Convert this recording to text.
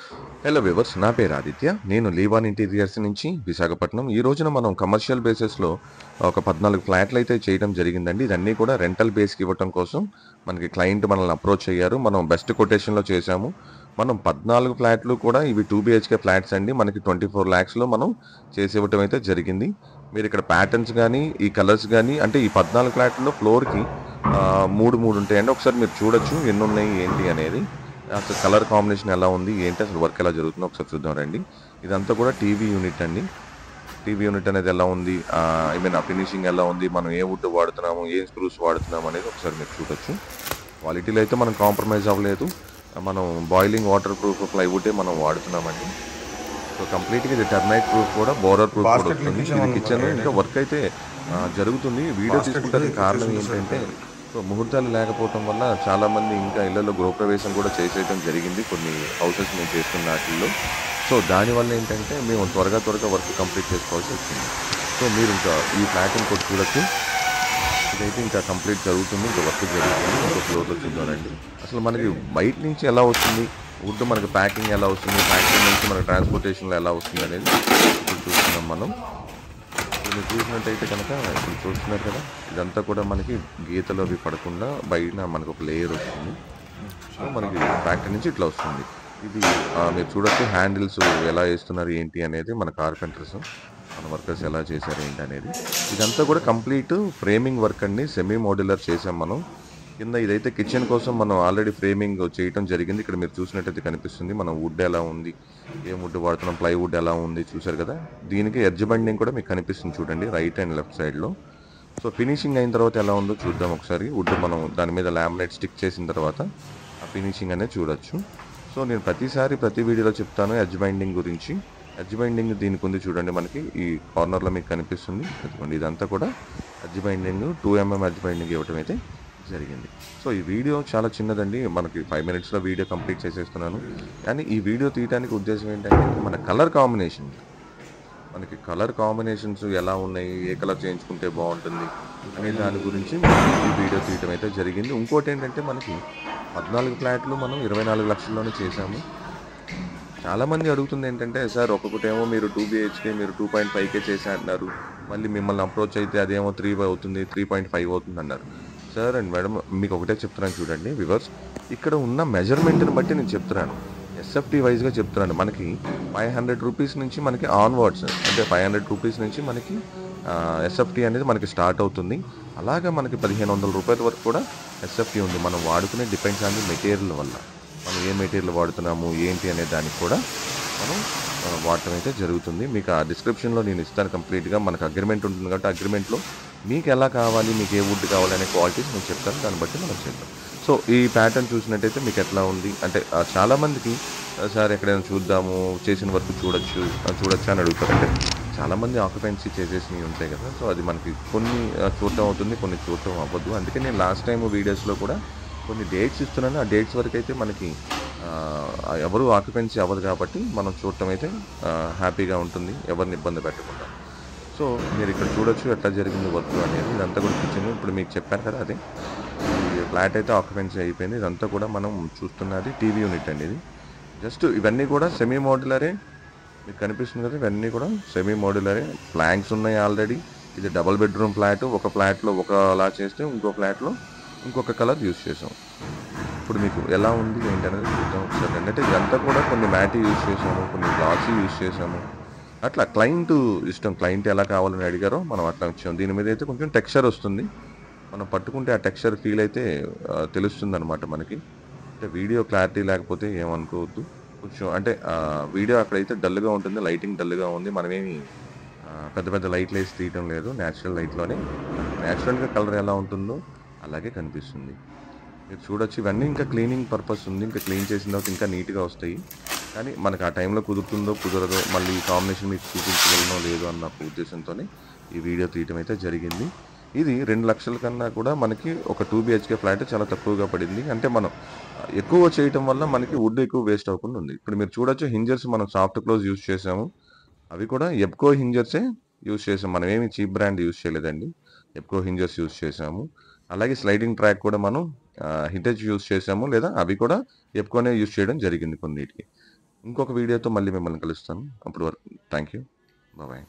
Hello viewers, నా పేరు ఆదిత్య. నేను లీవాన్ ఇంటీరియర్స్ నుంచి విశాఖపట్నం. ఈ రోజున మనం కమర్షియల్ బేసిస్‌లో ఒక 14 ఫ్లాట్‌లయితే చేయడం జరిగిందండి. ఇదన్నీ కూడా రెంటల్ బేస్‌కి ఇవ్వటం కోసం మనకి క్లయింట్ మనల్ని అప్రోచ్ అయ్యారు. మనం బెస్ట్ కొటేషన్‌లో చేశాము. మనం 14 ఫ్లాట్‌లు కూడా ఇవి 2 బీహెచ్‌కే ఫ్లాట్స్ అండి. మనకి 24,00,000లో మనం చేసివ్వటం అయితే జరిగింది. మీరిక్కడ ప్యాటర్న్స్ గాని, ఈ కలర్స్ గాని అంటే ఈ 14 ఫ్లాట్‌ల్లో ఫ్లోర్‌కి 3 ఉంటాయండి. ఒకసారి మీరు చూడొచ్చు ఎన్నున్నాయి, ఏంటి అనేది. అసలు కలర్ కాంబినేషన్ ఎలా ఉంది? ఏంటి అసలు వర్క్ ఎలా జరుగుతుందో ఒకసారి చూద్దాం రండి. ఇదంతా కూడా టీవీ యూనిట్ అండి. టీవీ యూనిట్ అనేది ఎలా ఉంది? ఐ మీన్ ఆ ఫినిషింగ్ ఎలా ఉంది? మనం ఏ వుడ్ వాడుతున్నాము? ఏ స్క్రూస్ వాడుతున్నాము అనేది ఒకసారి మీరు చూడొచ్చు. క్వాలిటీలో అయితే మనం కాంప్రమైజ్ అవ్వలేదు. మనం బాయిలింగ్ వాటర్ ప్రూఫ్ ప్లైవుడే మనం వాడుతున్నామండి. సో కంప్లీట్‌గా ఇది టెర్మైట్ ప్రూఫ్ కూడా, బోరర్ ప్రూఫ్ కూడా బాస్కెట్ లింక్ వస్తుంది. ఇది ఇచ్చామనుకుంటా కిచెన్ ఇంకా ఏడైనా వర్క్ అయితే జరుగుతుంది. వీడియో బాస్కెట్కి తీసుకుంటానికి కారణం కొట్టేసుంటే ఏంటంటే, సరిపోయేది. సో ముహూర్తాలు లేకపోవటం వల్ల చాలామంది ఇంకా ఇళ్లలో గృహప్రవేశం కూడా చేసేయడం జరిగింది. కొన్ని హౌసెస్ మేము చేస్తున్న ఆటిల్లో. సో దానివల్ల ఏంటంటే మేము త్వరగా వర్క్ కంప్లీట్ చేసుకోవాల్సి వచ్చింది. సో మీరు ఇంకా ఈ ఫ్లాట్ ఇంకోటి చూడొచ్చు. ఇదైతే ఇంకా కంప్లీట్ జరుగుతుంది. ఇంకా వర్క్ జరుగుతుంది. ఇంకో ఫ్లోర్‌లో చూద్దామండి. అసలు మనకి బయట నుంచి ఎలా వస్తుంది? వుడ్ మనకి ప్యాకింగ్ ఎలా వస్తుంది? ఫ్యాక్టరీ నుంచి మనకి ట్రాన్స్‌పోర్టేషన్‌లో ఎలా వస్తుందనేది ఇప్పుడు చూస్తున్నాం మనం. ఇప్పుడు మీరు చూసినట్టయితే కనుక ఇప్పుడు చూస్తున్నారు కదా! ఇదంతా కూడా మనకి గీతలు అవి పడకుండా బయట మనకు ఒక లేయర్ వస్తుంది. సో మనకి ఫ్యాక్టరీ నుంచి ఇట్లా వస్తుంది. ఇది మీరు చూడొచ్చు హ్యాండిల్స్ ఎలా ఏస్తున్నారు ఏంటి అనేది మన కార్పెంటర్స్, మన వర్కర్స్ ఎలా చేశారు ఏంటి అనేది. ఇదంతా కూడా కంప్లీట్ ఫ్రేమింగ్ వర్క్ అండి. సెమీ మోడ్యులర్ చేసాం మనం. కింద ఇదైతే కిచెన్ కోసం మనం ఆల్రెడీ ఫ్రేమింగ్ చేయటం జరిగింది. ఇక్కడ మీరు చూసినట్టయితే కనిపిస్తుంది. మనం వుడ్ ఎలా ఉంది? ఏ వుడ్ వాడుతున్నాం? ప్లైవుడ్ ఎలా ఉంది? చూసారు కదా! దీనికి ఎడ్జ్ బండింగ్ కూడా మీకు కనిపిస్తుంది చూడండి. రైట్ అండ్ లెఫ్ట్ సైడ్‌లో. సో ఫినిషింగ్ అయిన తర్వాత ఎలా ఉందో చూద్దాం ఒకసారి. వుడ్ మనం దాని మీద లామినేట్ స్టిక్ చేసిన తర్వాత ఆ ఫినిషింగ్ అనేది చూడొచ్చు. సో నేను ప్రతిసారి ప్రతి వీడియోలో చెప్తాను ఎడ్జ్ బైండింగ్ గురించి. ఎడ్జ్ బైండింగ్ దీనికి ఉంది చూడండి, మనకి ఈ కార్నర్‌లో మీకు కనిపిస్తుంది. ఇదిగోండి ఇదంతా కూడా ఎడ్జ్ బైండింగ్ 2 ఎడ్జ్ బైండింగ్ ఇవ్వటం అయితే జరిగింది. సో ఈ వీడియో చాలా చిన్నదండి. మనకి 5 మినిట్స్‌లో వీడియో కంప్లీట్ చేసేస్తున్నాను. కానీ ఈ వీడియో తీయడానికి ఉద్దేశ్యం ఏంటంటే మన కలర్ కాంబినేషన్, మనకి కలర్ కాంబినేషన్స్ ఎలా ఉన్నాయి? ఏ కలర్ చేయించుకుంటే బావుంటుంది? అనే దాని గురించి ఈ వీడియో తీయటం అయితే జరిగింది. ఇంకోటేంటంటే మనకి 14 ఫ్లాట్‌లు మనం 24,00,000లోనే చేశాము. చాలామంది అడుగుతుందేంటంటే, "సార్ ఒక్కొక్కటేమో మీరు 2 బీహెచ్‌కే మీరు 2.5కే చేశా అంటున్నారు. మళ్ళీ మిమ్మల్ని అప్రోచ్ అయితే అదేమో 3 అవుతుంది, 3.5 అవుతుందన్నారు." సార్ అండ్ మేడమ్, మీకు ఒకటే చెప్తున్నాను చూడండి వ్యూవర్స్. ఇక్కడ ఉన్న మెజర్‌మెంట్‌ని బట్టి నేను చెప్తున్నాను. ఎస్ఎఫ్‌టీ వైస్‌గా చెప్తున్నాను. మనకి రూ. 500 నుంచి మనకి ఆన్‌వర్డ్స్ అంటే రూ. 500 నుంచి మనకి ఎస్ఎఫ్‌టీ అనేది మనకి స్టార్ట్ అవుతుంది. అలాగా మనకి రూ. 1,500 వరకు కూడా ఎస్ఎఫ్‌టీ ఉంది. మనం వాడుకునే డిపెండ్స్ ఆన్ ది మెటీరియల్ వల్ల. మనం ఏ మెటీరియల్ వాడుతున్నాము, ఏంటి అనే దానికి కూడా మనం వాడటం అయితే జరుగుతుంది. మీకు ఆ డిస్క్రిప్షన్‌లో నేను ఇస్తాను కంప్లీట్‌గా. మనకు అగ్రీమెంట్ ఉంటుంది కాబట్టి అగ్రీమెంట్‌లో మీకు ఎలా కావాలి, మీకు ఏ వుడ్ కావాలనే క్వాలిటీస్ నేను చెప్తాను. దాన్ని బట్టి మనం చేద్దాం. సో ఈ ప్యాటర్న్ చూసినట్టయితే మీకు ఎట్లా ఉంది? అంటే చాలామందికి సార్ ఎక్కడైనా చూద్దాము, చేసిన వర్క్ చూడొచ్చా అని అడుగుతారు. అంటే చాలామంది ఆక్యుపెన్సీ చేసేసినవి ఉంటాయి కదా! సో అది మనకి కొన్ని చూడటం అవుతుంది, కొన్ని చూడటం అవ్వదు. అందుకే నేను లాస్ట్ టైమ్ వీడియోస్‌లో కూడా కొన్ని డేట్స్ ఇస్తున్నాను. ఆ డేట్స్ వరకైతే మనకి ఎవరు ఆక్యుపెన్సీ అవ్వదు కాబట్టి మనం చూడటం అయితే హ్యాపీగా ఉంటుంది. ఎవరిని ఇబ్బంది పెట్టకుండా. సో మీరిక్కడ చూడొచ్చు ఎట్లా జరిగింది వర్క్ అనేది. ఇదంతా కూడా కిచెన్. ఇప్పుడు మీకు చెప్పాను కదా! అదే. ఈ ఫ్లాట్ అయితే ఆక్యుపెన్సీ అయిపోయింది. ఇదంతా కూడా మనం చూస్తున్నది టీవీ యూనిట్ అండి ఇది. జస్ట్ ఇవన్నీ కూడా సెమీ మోడ్యులరే. మీకు కనిపిస్తుంది కదా! ఇవన్నీ కూడా సెమీ మోడ్యులరే. ప్లాంక్స్ ఉన్నాయి ఆల్రెడీ. ఇది డబుల్ బెడ్‌రూమ్ ఫ్లాట్. ఒక ఫ్లాట్‌లో ఒకలా చేస్తే ఇంకో ఫ్లాట్‌లో ఇంకొక కలర్ యూజ్ చేసాం. ఇప్పుడు మీకు ఎలా ఉంది ఏంటనేది చూద్దాం ఒకసారి. అంటే ఇదంతా కూడా కొన్ని మ్యాటీ యూజ్ చేసాము, కొన్ని గ్లాసీ యూజ్ చేసాము. అట్లా క్లయింట్ ఇష్టం. క్లయింట్ ఎలా కావాలని అడిగారో మనం అట్లా ఇచ్చాం. దీని మీద అయితే కొంచెం టెక్స్చర్ వస్తుంది. మనం పట్టుకుంటే ఆ టెక్స్చర్ ఫీల్ అయితే తెలుస్తుందనమాట మనకి. అంటే వీడియో క్లారిటీ లేకపోతే ఏమనుకోవద్దు. కొంచెం అంటే వీడియో అక్కడైతే డల్‌గా ఉంటుంది. లైటింగ్ డల్‌గా ఉంది. మనమేమి పెద్ద పెద్ద లైట్‌లేసి తీయటం లేదు. నేచురల్ లైట్‌లోనే నేచురల్‌గా కలర్ ఎలా ఉంటుందో అలాగే కనిపిస్తుంది. మీరు చూడొచ్చు ఇవన్నీ ఇంకా క్లీనింగ్ పర్పస్ ఉంది. ఇంకా క్లీన్ చేసిన తర్వాత ఇంకా నీట్‌గా వస్తాయి. కానీ మనకు ఆ టైంలో కుదురుతుందో, కుదరదో, మళ్ళీ ఈ కాంబినేషన్ మీకు చూపించగలనో లేదో అన్న ఉద్దేశంతోనే ఈ వీడియో తీయటం అయితే జరిగింది. ఇది 2,00,000 కన్నా కూడా మనకి ఒక 2 బీహెచ్‌కే ఫ్లాట్ చాలా తక్కువగా పడింది. అంటే మనం ఎక్కువ చేయటం వల్ల మనకి వుడ్ ఎక్కువ వేస్ట్ అవ్వకుండా ఉంది. ఇప్పుడు మీరు చూడొచ్చు హింజర్స్ మనం సాఫ్ట్ క్లోజ్ యూజ్ చేసాము. అవి కూడా ఎబ్కో హింజర్సే యూజ్ చేసాం. మనమేమి చీప్ బ్రాండ్ యూజ్ చేయలేదండి. ఎబ్కో హింజర్స్ యూజ్ చేసాము. అలాగే స్లైడింగ్ ట్రాక్ కూడా మనం హిటచ్ యూజ్ చేసాము. లేదా అవి కూడా ఎబ్కోనే యూజ్ చేయడం జరిగింది కొన్నిటికి. ఇంకొక వీడియోతో మళ్ళీ మిమ్మల్ని కలుస్తాను. అప్పటి వరకు థ్యాంక్ యూ. బాయ్.